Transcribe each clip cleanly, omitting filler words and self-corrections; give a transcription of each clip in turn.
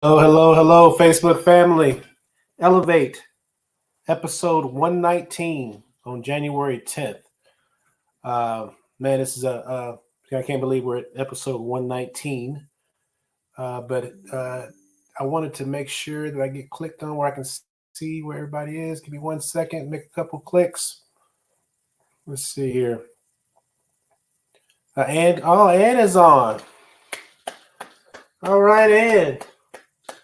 Hello, hello, hello, Facebook family. Elevate, episode 119 on January 10th. Man, this is I can't believe we're at episode 119. But I wanted to make sure that I get clicked on where I can see where everybody is. Give me 1 second, make a couple clicks. Let's see here. Ann is on. All right, Ann.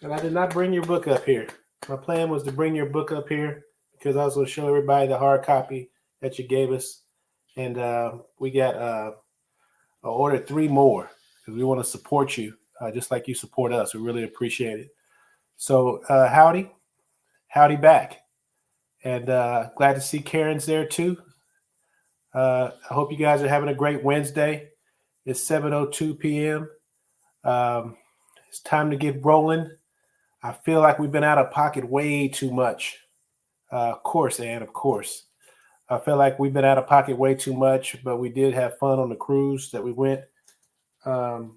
And I did not bring your book up here. My plan was to bring your book up here because I was going to show everybody the hard copy that you gave us. And we got I ordered 3 more because we want to support you just like you support us. We really appreciate it. So howdy back. And glad to see Karen's there too. I hope you guys are having a great Wednesday. It's 7:02 p.m. It's time to get rolling. I feel like we've been out of pocket way too much. Of course, Ann, of course. I feel like we've been out of pocket way too much, but we did have fun on the cruise that we went. God,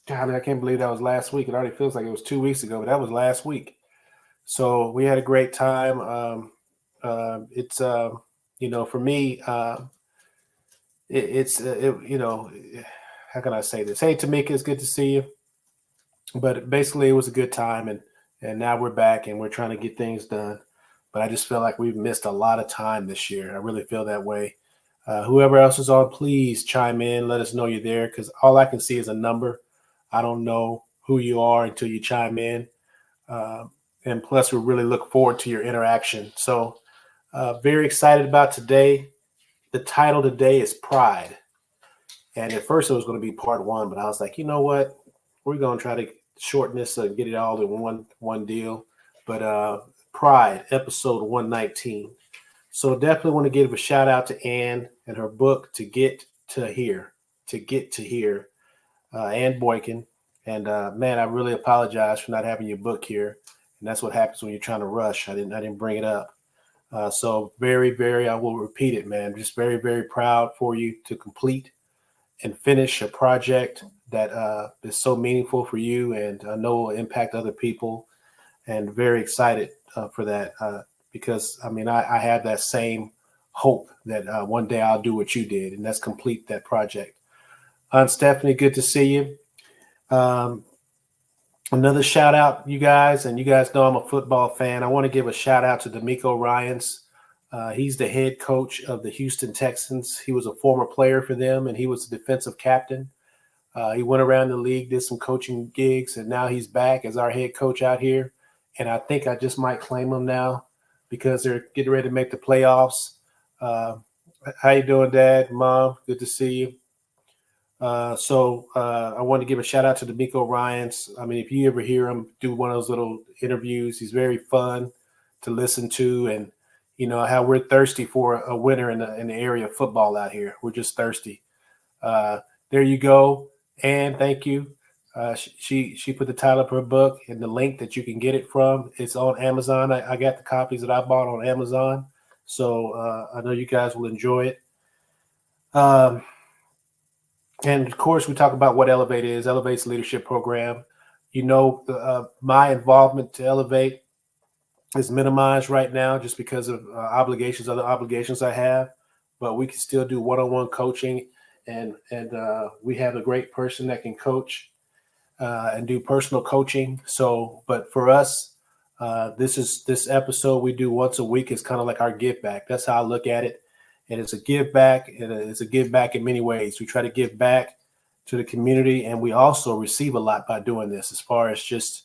I can't believe that was last week. It already feels like it was 2 weeks ago, but that was last week. So we had a great time. It's for me, how can I say this? Hey, Tamika, it's good to see you. But basically, it was a good time, and now we're back and we're trying to get things done. But I just feel like we've missed a lot of time this year. I really feel that way. Whoever else is on, please chime in. Let us know you're there because all I can see is a number. I don't know who you are until you chime in. And plus, we really look forward to your interaction. So, very excited about today. The title today is Pride. And at first, it was going to be part 1, but I was like, you know what? We're going to try to shorten this and get it all in one deal. But Pride, episode 119. So definitely want to give a shout out to Ann and her book, To Get to Here, Ann Boykin. And man, I really apologize for not having your book here. And that's what happens when you're trying to rush. I didn't bring it up. So very, very, I will repeat it, man. Just very, very proud for you to complete and finish a project that is so meaningful for you and I know will impact other people. And very excited for that because, I mean, I have that same hope that one day I'll do what you did, and that's complete that project. Aunt Stephanie, good to see you. Another shout out, you guys, and you guys know I'm a football fan. I want to give a shout out to DeMeco Ryans. He's the head coach of the Houston Texans. He was a former player for them, and he was the defensive captain. He went around the league, did some coaching gigs, and now he's back as our head coach out here. And I think I just might claim him now because they're getting ready to make the playoffs. How you doing, Dad, Mom? Good to see you. So I want to give a shout out to DeMeco Ryans. I mean, if you ever hear him do one of those little interviews, he's very fun to listen to. And, you know, how we're thirsty for a winner in the area of football out here. We're just thirsty. There you go. And thank you. She put the title of her book and the link that you can get it from. It's on Amazon. I got the copies that I bought on Amazon. So I know you guys will enjoy it. And of course, we talk about what Elevate is. Elevate's leadership program. You know, my involvement to Elevate is minimized right now just because of other obligations I have. But we can still do one-on-one coaching, and we have a great person that can coach and do personal coaching. So, but for us, this episode we do once a week is kind of like our give back. That's how I look at it. And it's a give back, and it's a give back in many ways. We try to give back to the community, and we also receive a lot by doing this. As far as just,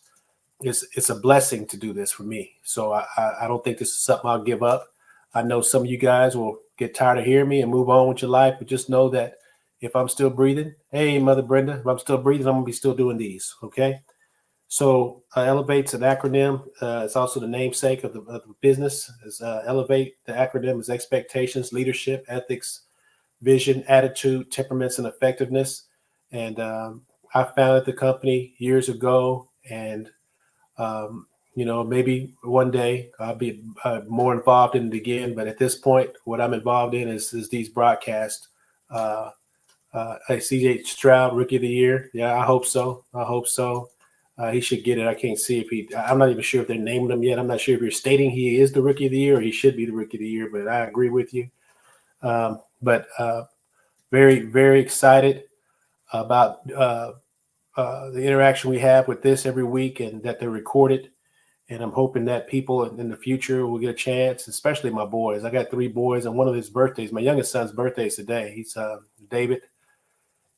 it's a blessing to do this for me. So I don't think this is something I'll give up. I know some of you guys will get tired of hearing me and move on with your life, but just know that if I'm still breathing, hey, Mother Brenda, if I'm still breathing, I'm going to be still doing these, okay? So Elevate's an acronym. It's also the namesake of the business. Is Elevate, the acronym is expectations, leadership, ethics, vision, attitude, temperaments, and effectiveness. And I founded the company years ago, and you know, maybe one day I'll be more involved in it again. But at this point, what I'm involved in is these broadcasts. Hey, CJ Stroud, Rookie of the Year. Yeah, I hope so. He should get it. I can't see if he. I'm not even sure if they're naming him yet. I'm not sure if you're stating he is the Rookie of the Year or he should be the Rookie of the Year. But I agree with you. But very, very excited about the interaction we have with this every week, and that they're recorded. And I'm hoping that people in the future will get a chance, especially my boys. I got 3 boys, and one of his birthdays, my youngest son's birthday is today. He's David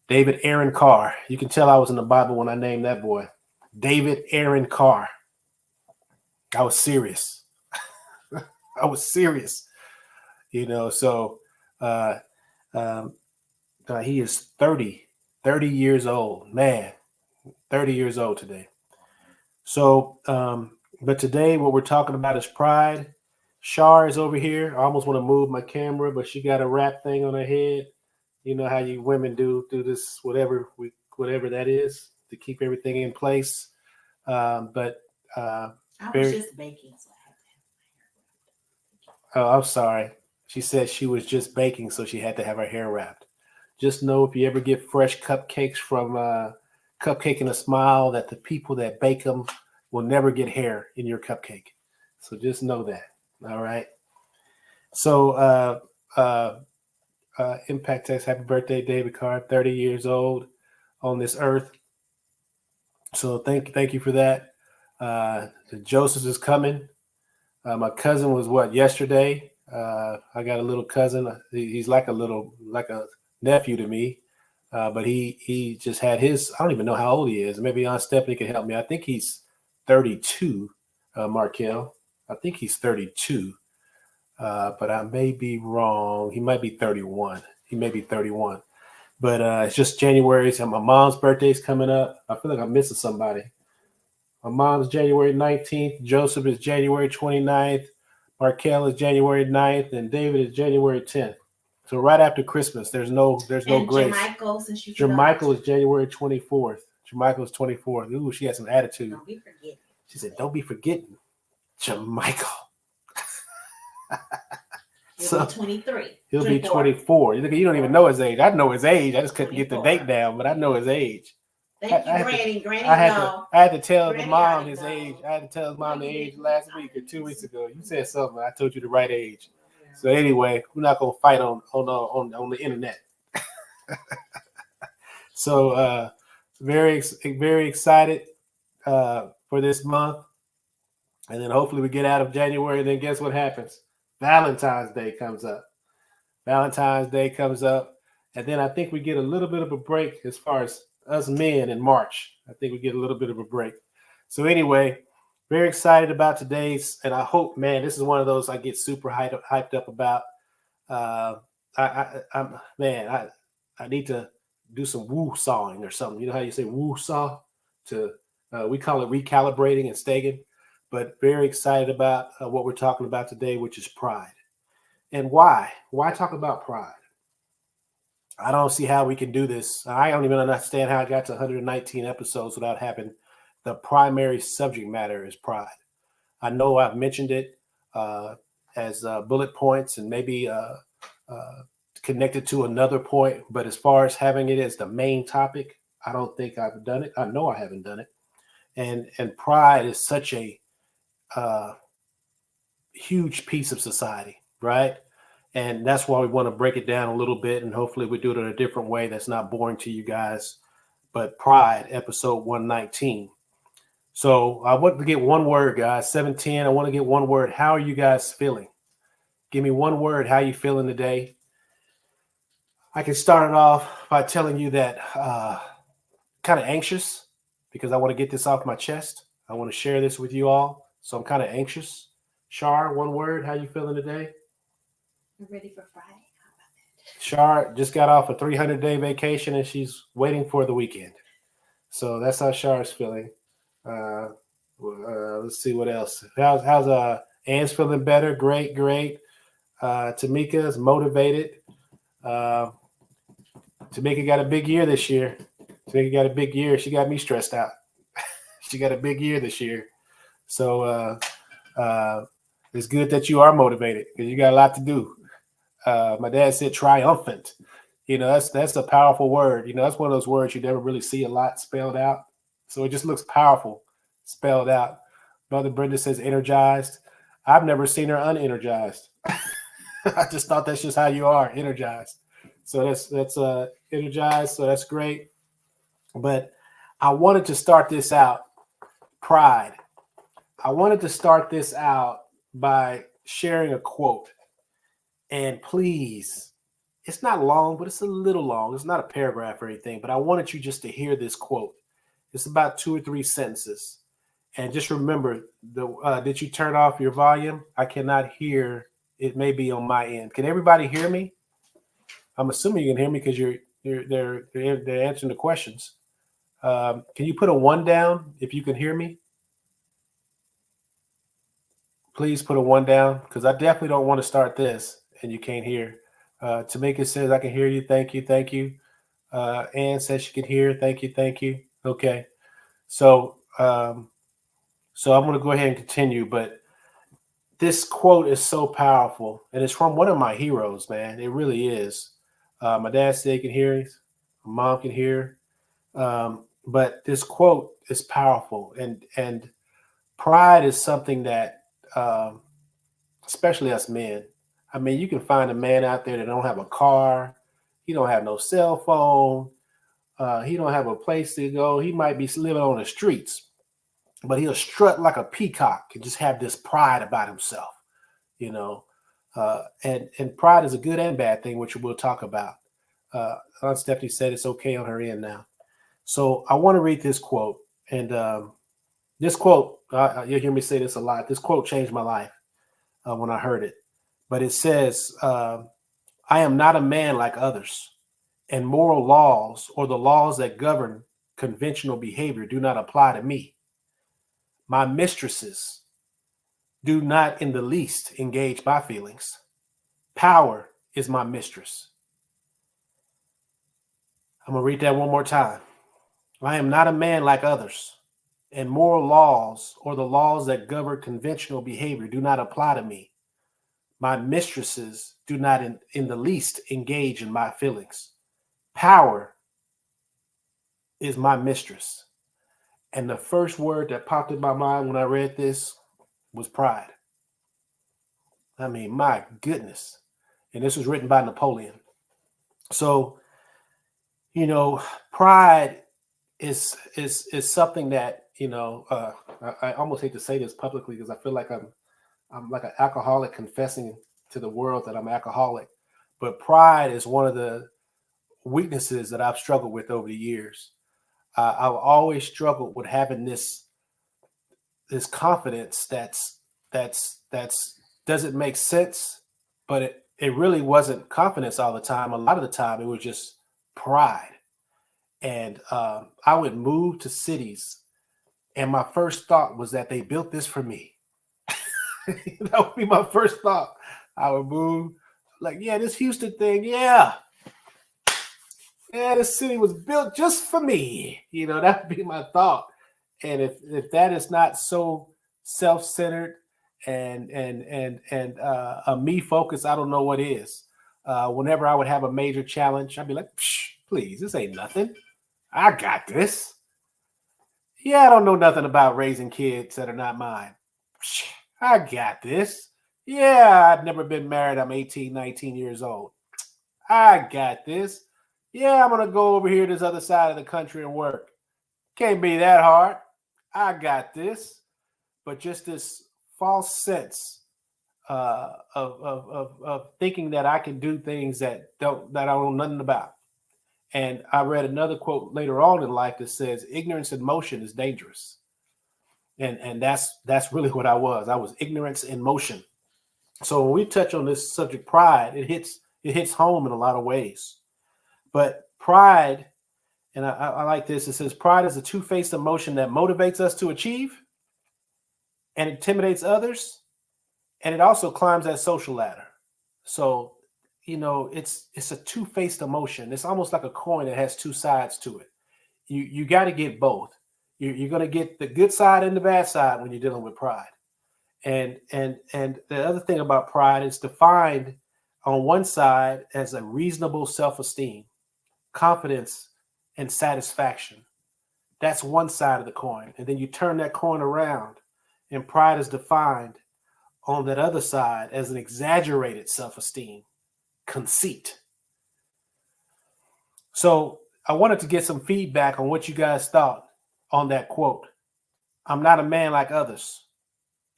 Aaron Carr. You can tell I was in the Bible when I named that boy. David Aaron Carr. I was serious. I was serious. So he is 30 years old. Man, 30 years old today. So, but today what we're talking about is pride. Shar is over here. I almost want to move my camera, but she got a wrap thing on her head. You know how you women do this, whatever that is, to keep everything in place. I was just baking. Oh, I'm sorry. She said she was just baking, so she had to have her hair wrapped. Just know if you ever get fresh cupcakes from Cupcake and a Smile, that the people that bake them will never get hair in your cupcake. So just know that. All right. So Impact Text, happy birthday, David Carr, 30 years old on this earth. So thank you for that. Joseph is coming. My cousin was yesterday. I got a little cousin. He's like a nephew to me. But he just had his, I don't even know how old he is. Maybe Aunt Stephanie can help me. I think he's 32, Markel. I think he's 32. But I may be wrong. He might be 31. But it's just January. So my mom's birthday is coming up. I feel like I'm missing somebody. My mom's January 19th. Joseph is January 29th. Markel is January 9th. And David is January 10th. So right after Christmas, there's no grace. Jermichael is January 24th. Jermichael is 24th. Ooh, she has some attitude. Don't be forgetting. She said, "Don't be forgetting, Jermichael." He'll be 23. He'll be 24. You don't even know his age. I know his age. I just couldn't 24. Get the date down, but I know his age. Thank you, Granny. Granny, I had to tell the mom his age. I had to tell his mom the age last week or 2 weeks ago. You said something. I told you the right age. So anyway, we're not gonna fight on the internet. So very excited for this month, and then hopefully we get out of January. And then guess what happens? Valentine's Day comes up. And then I think we get a little bit of a break as far as us men in March. I think we get a little bit of a break. So anyway, very excited about today's, and I hope, man, this is one of those I get super hyped up about. I need to do some woo sawing or something. You know how you say woo saw? We call it recalibrating and stagging. But very excited about what we're talking about today, which is pride. And why? Why talk about pride? I don't see how we can do this. I don't even understand how I got to 119 episodes without having the primary subject matter is pride. I know I've mentioned it as bullet points and maybe connected to another point. But as far as having it as the main topic, I don't think I've done it. I know I haven't done it. And pride is such a huge piece of society, right? And that's why we want to break it down a little bit, and hopefully we do it in a different way that's not boring to you guys. But pride, episode 119. So I want to get one word, guys. 710. I want to get one word. How are you guys feeling? Give me one word. How you feeling today? I can start it off by telling you that kind of anxious because I want to get this off my chest. I want to share this with you all. So I'm kind of anxious. Shar, one word. How you feeling today? I'm ready for Friday. How about that? Shar just got off a 300-day vacation and she's waiting for the weekend. So that's how Shar's feeling. Let's see what else. How's Ann's feeling better? Great. Tamika is motivated. Tamika got a big year this year. She got me stressed out. She got a big year this year. So it's good that you are motivated because you got a lot to do. My dad said triumphant. You know, that's a powerful word. You know, that's one of those words you never really see a lot spelled out. So it just looks powerful, spelled out. Mother Brenda says energized. I've never seen her unenergized. I just thought that's just how you are, energized. So that's energized. So that's great. But I wanted to start this out, pride. I wanted to start this out by sharing a quote. And please, it's not long, but it's a little long. It's not a paragraph or anything, but I wanted you just to hear this quote. It's about 2 or 3 sentences. And just remember, did you turn off your volume? I cannot hear. It may be on my end. Can everybody hear me? I'm assuming you can hear me because they're answering the questions. Can you put a 1 down if you can hear me? Please put a 1 down because I definitely don't want to start this and you can't hear. Tamika says, I can hear you. Thank you. Thank you. Ann says she can hear. Thank you. Thank you. Okay. So I'm going to go ahead and continue. But this quote is so powerful. And it's from one of my heroes, man. It really is. My dad said he can hear. My mom can hear. But this quote is powerful. And pride is something that, especially us men, I mean, you can find a man out there that don't have a car. He don't have no cell phone. He don't have a place to go. He might be living on the streets, but he'll strut like a peacock and just have this pride about himself, you know. And pride is a good and bad thing, which we'll talk about. Aunt Stephanie said it's okay on her end now. So I want to read this quote. And this quote, you'll hear me say this a lot. This quote changed my life when I heard it. But it says, I am not a man like others, and moral laws or the laws that govern conventional behavior do not apply to me. My mistresses do not in the least engage my feelings. Power is my mistress. I'm going to read that one more time. I am not a man like others, and moral laws or the laws that govern conventional behavior do not apply to me. My mistresses do not in the least engage in my feelings. Power is my mistress. And the first word that popped in my mind when I read this was pride. I mean, my goodness. And this was written by Napoleon. So, you know, pride is something that, you know, I almost hate to say this publicly because I feel like I'm like an alcoholic confessing to the world that I'm alcoholic. But pride is one of the weaknesses that I've struggled with over the years. I've always struggled with having this confidence that's doesn't make sense, but it really wasn't confidence all the time. A lot of the time, it was just pride. And I would move to cities, and my first thought was that they built this for me. That would be my first thought. I would move, like, yeah, this Houston thing, yeah, this city was built just for me. You know, that would be my thought. And if that is not so self-centered and a me focus, I don't know what is. Whenever I would have a major challenge, I'd be like, please, this ain't nothing. I got this. Yeah, I don't know nothing about raising kids that are not mine. I got this. Yeah, I've never been married. I'm 18, 19 years old. I got this. Yeah, I'm going to go over here to this other side of the country and work. Can't be that hard. I got this. But just this false sense of thinking that I can do things that I don't know nothing about. And I read another quote later on in life that says, ignorance in motion is dangerous. And that's really what I was. I was ignorance in motion. So when we touch on this subject, pride, it hits home in a lot of ways. But pride, and I like this, it says pride is a two-faced emotion that motivates us to achieve and intimidates others. And it also climbs that social ladder. So, you know, it's a two-faced emotion. It's almost like a coin that has two sides to it. You got to get both. You're going to get the good side and the bad side when you're dealing with pride. And the other thing about pride is defined on one side as a reasonable self-esteem, confidence, and satisfaction. That's one side of the coin. And then you turn that coin around, and pride is defined on that other side as an exaggerated self-esteem, conceit. So I wanted to get some feedback on what you guys thought on that quote. I'm not a man like others,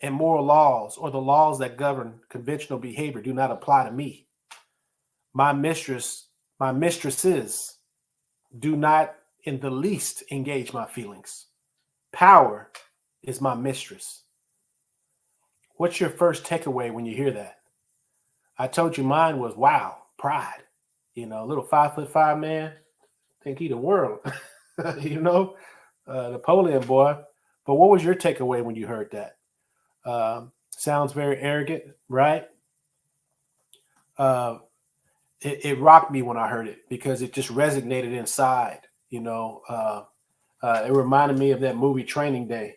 and moral laws or the laws that govern conventional behavior do not apply to me. My mistresses do not in the least engage my feelings. Power is my mistress. What's your first takeaway when you hear that? I told you mine was, wow, pride. You know, a little 5'5" man, think he the world. You know, Napoleon boy. But what was your takeaway when you heard that? Sounds very arrogant, right? It rocked me when I heard it because it just resonated inside. You know, it reminded me of that movie Training Day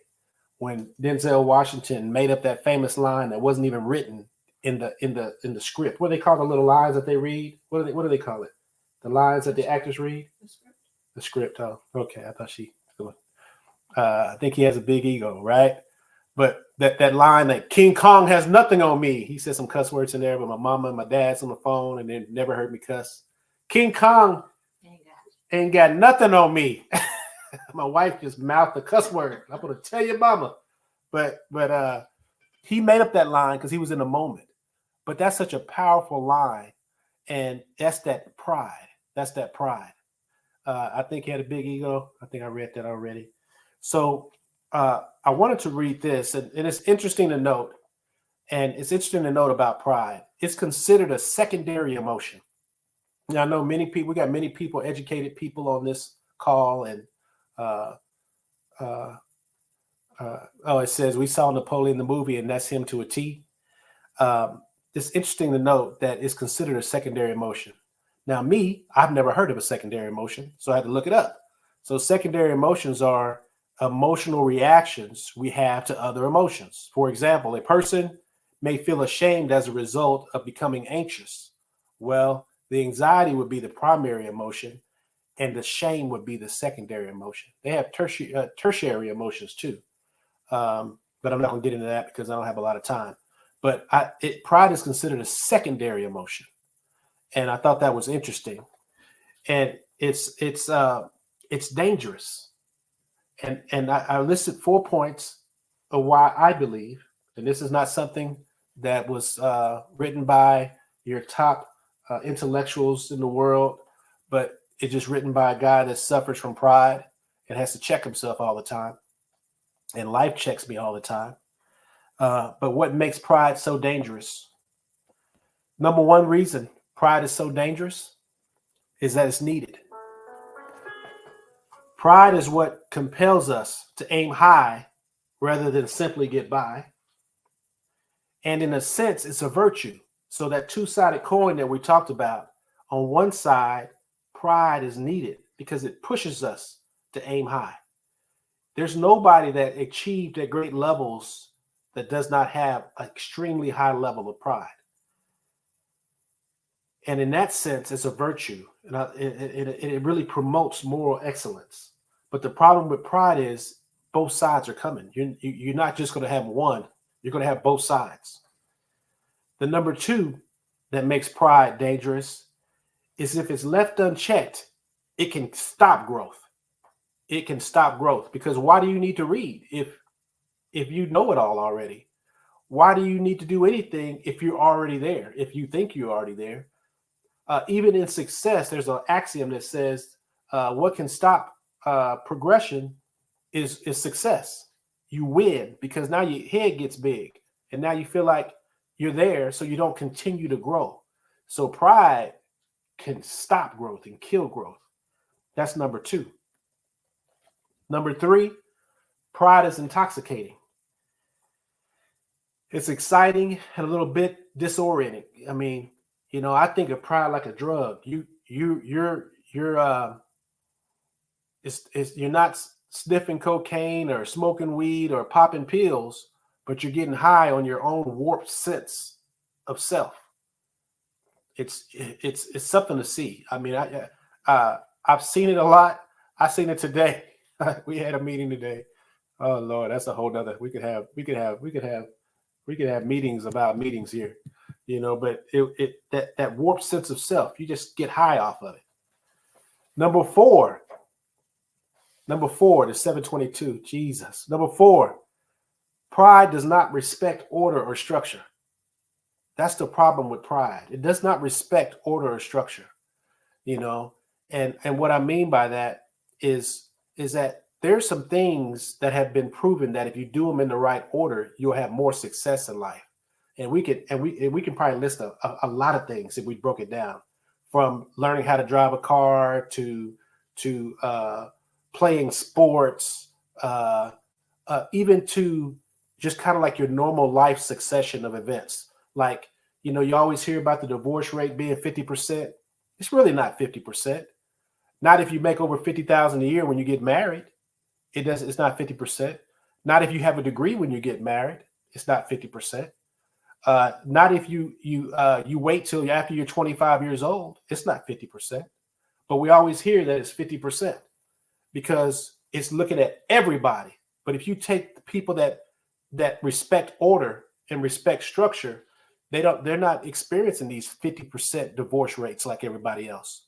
when Denzel Washington made up that famous line that wasn't even written in the script. What do they call the little lines that they read? What do they call it? The lines that the actors read? The script. Oh, okay. I thought she. I think he has a big ego, right? But that line that King Kong has nothing on me. He said some cuss words in there, but my mama and my dad's on the phone and they never heard me cuss. King Kong ain't got nothing on me. My wife just mouthed the cuss word. I'm gonna tell your mama. But he made up that line because he was in the moment. But that's such a powerful line, and that's that pride. That's that pride. I think he had a big ego. I think I read that already. So I wanted to read this, and it's interesting to note, and it's interesting to note about pride. It's considered a secondary emotion. Now, I know many people, we got many people, educated people on this call, and it says we saw Napoleon the movie, and that's him to a T. It's interesting to note that it's considered a secondary emotion. Now, I've never heard of a secondary emotion, so I had to look it up. So secondary emotions are emotional reactions we have to other emotions. For example, a person may feel ashamed as a result of becoming anxious. Well, the anxiety would be the primary emotion, and the shame would be the secondary emotion. They have tertiary emotions too. But I'm not going to get into that because I don't have a lot of time. But pride is considered a secondary emotion, and I thought that was interesting. And it's dangerous. And I listed 4 points of why I believe, and this is not something that was written by your top intellectuals in the world, but it's just written by a guy that suffers from pride and has to check himself all the time. And life checks me all the time. But what makes pride so dangerous? Number one reason pride is so dangerous is that it's needed. Pride is what compels us to aim high rather than simply get by. And in a sense, it's a virtue. So that two-sided coin that we talked about, on one side, pride is needed because it pushes us to aim high. There's nobody that achieved at great levels that does not have an extremely high level of pride. And in that sense, it's a virtue. And it really promotes moral excellence. But the problem with pride is both sides are coming. You're not just going to have one. You're going to have both sides. The number two that makes pride dangerous is if it's left unchecked, it can stop growth. It can stop growth because why do you need to read if you know it all already? Why do you need to do anything if you're already there, if you think you're already there? Even in success, there's an axiom that says what can stop progression is success. You win because now your head gets big and now you feel like you're there, so you don't continue to grow. So pride can stop growth and kill growth. That's number two. Number three, pride is intoxicating. It's exciting and a little bit disorienting. I mean, I think of pride like a drug. You're not sniffing cocaine or smoking weed or popping pills, but you're getting high on your own warped sense of self. It's something to see. I mean, I've seen it a lot. I've seen it today. We had a meeting today. Oh Lord, that's a whole nother. We could have meetings about meetings here, But that warped sense of self, you just get high off of it. Number four, the 722. Jesus. Number four, pride does not respect order or structure. That's the problem with pride. It does not respect order or structure, you know. And what I mean by that is that there's some things that have been proven that if you do them in the right order, you'll have more success in life. And we can probably list a lot of things if we broke it down, from learning how to drive a car to playing sports, even to just kind of like your normal life succession of events. Like, you always hear about the divorce rate being 50%. It's really not 50%. Not if you make over 50,000 a year when you get married. It's not 50%. Not if you have a degree when you get married. It's not 50%. Not if you wait till after you're 25 years old. It's not 50%. But we always hear that it's 50% because it's looking at everybody. But if you take the people that respect order and respect structure, they're not experiencing these 50% divorce rates like everybody else.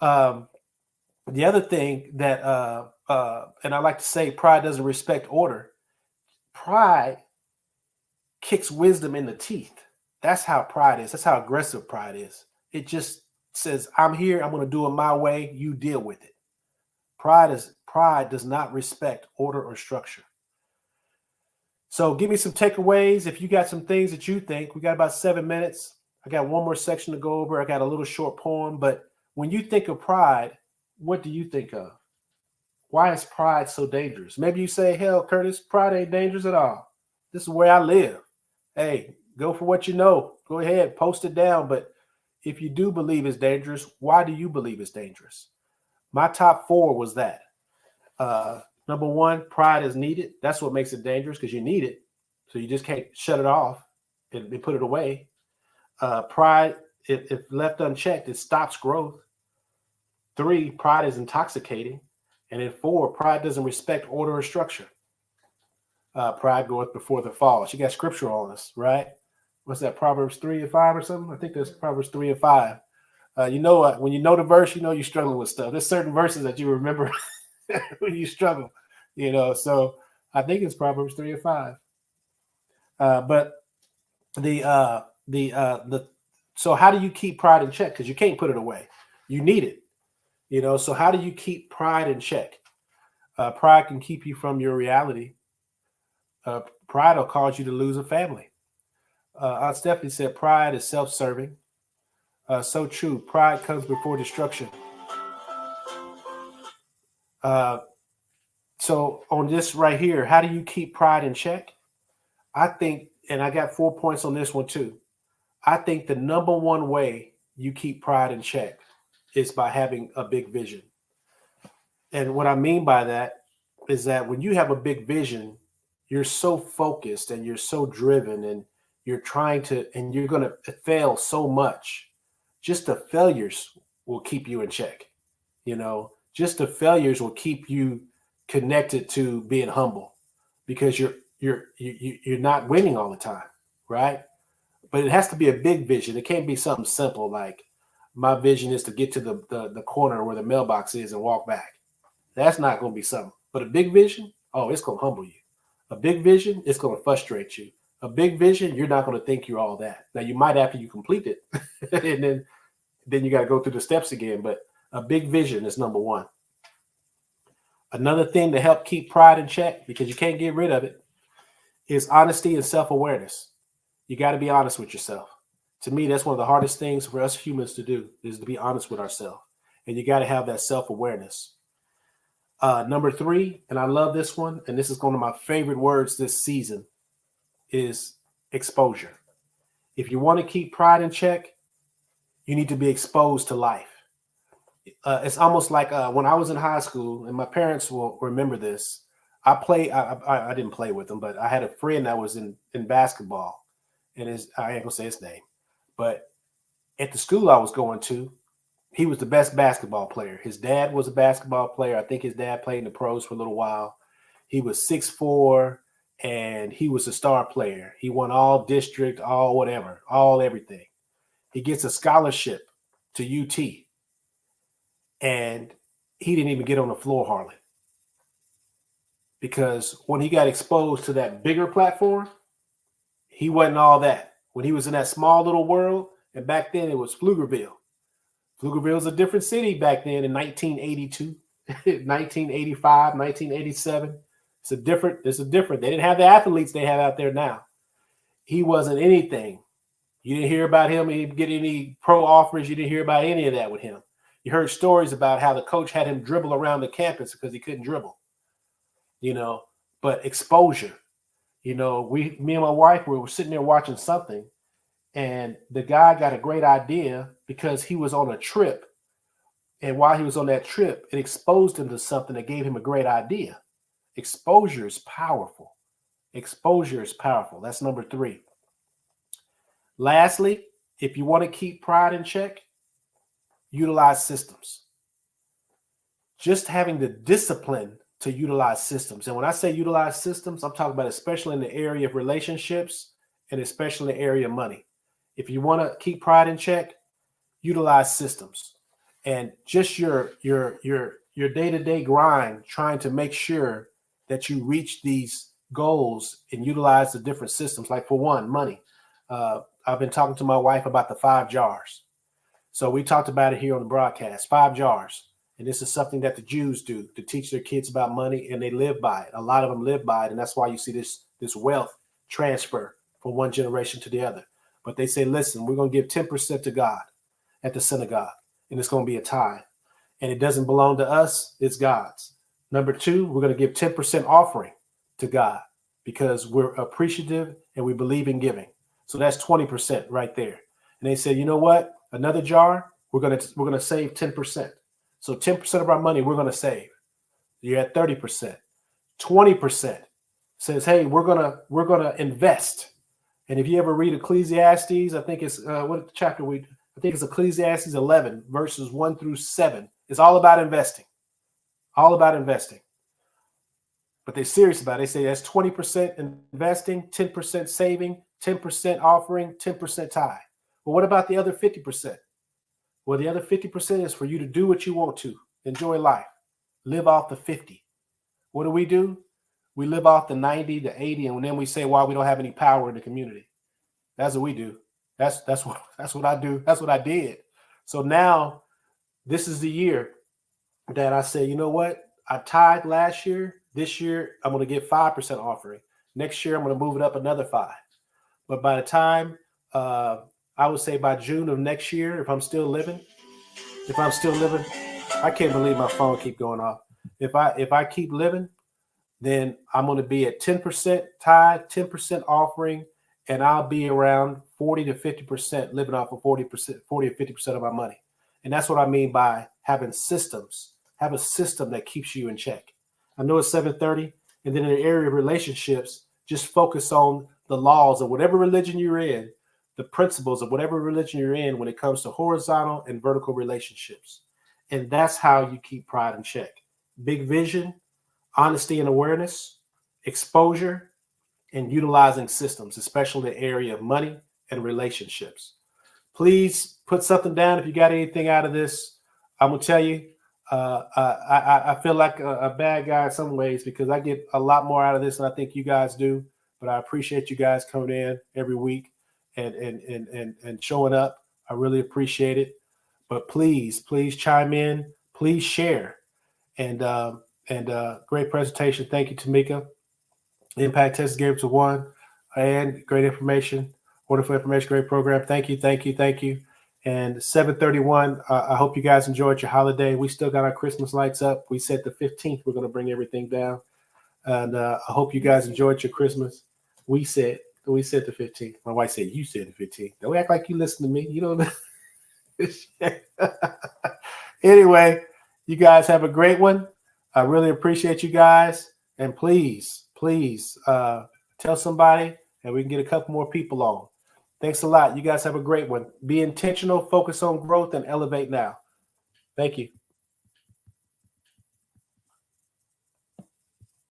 The other thing that and I like to say, pride doesn't respect order. Pride kicks wisdom in the teeth. That's how pride is. That's how aggressive pride is. It just says, I'm here, I'm going to do it my way, you deal with it. Pride does not respect order or structure. So give me some takeaways. If you got some things that you think, we got about 7 minutes. I got one more section to go over. I got a little short poem, but when you think of pride, what do you think of? Why is pride so dangerous? Maybe you say, hell, Curtis, pride ain't dangerous at all. This is where I live. Hey, go for what you know. Go ahead, post it down. But if you do believe it's dangerous, why do you believe it's dangerous? My top 4 was that. Number 1, pride is needed. That's what makes it dangerous, because you need it. So you just can't shut it off and put it away. Pride, if left unchecked, it stops growth. 3, pride is intoxicating. And then 4, pride doesn't respect order or structure. Pride goeth before the fall. She got scripture on us, right? What's that, Proverbs 3 and 5 or something? I think that's Proverbs 3 and 5. When you know the verse, you're struggling with stuff. There's certain verses that you remember when you struggle, So I think it's Proverbs 3 and 5. But so how do you keep pride in check? Because you can't put it away. You need it. So how do you keep pride in check? Pride can keep you from your reality. Pride will cause you to lose a family. Aunt Stephanie said pride is self-serving. So true. Pride comes before destruction. So on this right here, how do you keep pride in check? I think, and I got 4 points on this one too. I think the number one way you keep pride in check is by having a big vision. And what I mean by that is that when you have a big vision, you're so focused and you're so driven and you're and you're going to fail so much. Just the failures will keep you in check. Just the failures will keep you connected to being humble, because you're not winning all the time, right? But it has to be a big vision. It can't be something simple like, my vision is to get to the corner where the mailbox is and walk back. That's not going to be something. But a big vision, it's going to humble you. A big vision, it's going to frustrate you. A big vision, you're not going to think you're all that. Now, you might after you complete it, and then you got to go through the steps again. But a big vision is number one. Another thing to help keep pride in check, because you can't get rid of it, is honesty and self-awareness. You got to be honest with yourself. To me, that's one of the hardest things for us humans to do, is to be honest with ourselves. And you got to have that self-awareness. Number 3, and I love this one, and this is one of my favorite words this season, is exposure. If you want to keep pride in check, you need to be exposed to life. It's almost like when I was in high school, and my parents will remember this. I didn't play with them, but I had a friend that was in basketball, and I ain't gonna say his name, but at the school I was going to, he was the best basketball player. His dad was a basketball player. I think his dad played in the pros for a little while. He was 6'4", and he was a star player. He won all district, all whatever, all everything. He gets a scholarship to UT, and he didn't even get on the floor hardly. Because when he got exposed to that bigger platform, he wasn't all that. When he was in that small little world, and back then it was Pflugerville. Pflugerville was a different city back then in 1982, 1985, 1987. It's a different. They didn't have the athletes they have out there now. He wasn't anything. You didn't hear about him. He didn't get any pro offers. You didn't hear about any of that with him. You heard stories about how the coach had him dribble around the campus because he couldn't dribble. But exposure. Me and my wife were sitting there watching something, and the guy got a great idea because he was on a trip. And while he was on that trip, it exposed him to something that gave him a great idea. Exposure is powerful. Exposure is powerful. That's number 3. Lastly, if you want to keep pride in check, utilize systems. Just having the discipline to utilize systems. And when I say utilize systems, I'm talking about especially in the area of relationships and especially in the area of money. If you want to keep pride in check, utilize systems. And just your day-to-day grind, trying to make sure that you reach these goals and utilize the different systems. Like for one, money. I've been talking to my wife about the 5 jars. So we talked about it here on the broadcast, 5 jars. And this is something that the Jews do to teach their kids about money, and they live by it. A lot of them live by it, and that's why you see this wealth transfer from one generation to the other. But they say, listen, we're going to give 10% to God at the synagogue, and it's going to be a tithe. And it doesn't belong to us, it's God's. Number 2, we're going to give 10% offering to God because we're appreciative and we believe in giving. So that's 20% right there. And they said, you know what? Another jar, we're going to save 10%. So 10% of our money we're going to save. You're at 30%. 20% says, hey, we're gonna invest. And if you ever read Ecclesiastes, I think it's what chapter I think it's Ecclesiastes 11 verses 1 through 7. It's all about investing. All about investing. But they're serious about it. They say that's 20% investing, 10% saving, 10% offering, 10% tithe. Well, what about the other 50%? Well, the other 50% is for you to do what you want to. Enjoy life. Live off the 50. What do? We live off the 90, the 80, and then we say, well, we don't have any power in the community. That's what we do. That's what I do. That's what I did. So now this is the year that I say, you know what? I tithed last year. This year, I'm going to get 5% offering. Next year, I'm going to move it up another 5. But by the time, I would say by June of next year, if I'm still living, I can't believe my phone keep going off. If I keep living, then I'm going to be at 10% tithe, 10% offering, and I'll be around 40 to 50% living off of 40 or 50% of my money. And that's what I mean by having systems. Have a system that keeps you in check. I know it's 7:30, and then in the area of relationships, just focus on the laws of whatever religion you're in, the principles of whatever religion you're in when it comes to horizontal and vertical relationships. And that's how you keep pride in check. Big vision, honesty and awareness, exposure, and utilizing systems, especially in the area of money and relationships. Please put something down if you got anything out of this. I'm going to tell you, I feel like a bad guy in some ways because I get a lot more out of this than I think you guys do. But I appreciate you guys coming in every week and showing up. I really appreciate it. But please chime in. Please share. And great presentation. Thank you, Tamika. Impact Test gave it to 1. And great information. Wonderful information. Great program. Thank you. And 7:31. I hope you guys enjoyed your holiday. We still got our Christmas lights up. We said the 15th we're going to bring everything down. And I hope you guys enjoyed your Christmas. We said the 15th. My wife said you said the 15th. Don't act like you listen to me. You don't know. Anyway, you guys have a great one. I really appreciate you guys. And please tell somebody and we can get a couple more people on. Thanks a lot. You guys have a great one. Be intentional, focus on growth, and elevate now. Thank you.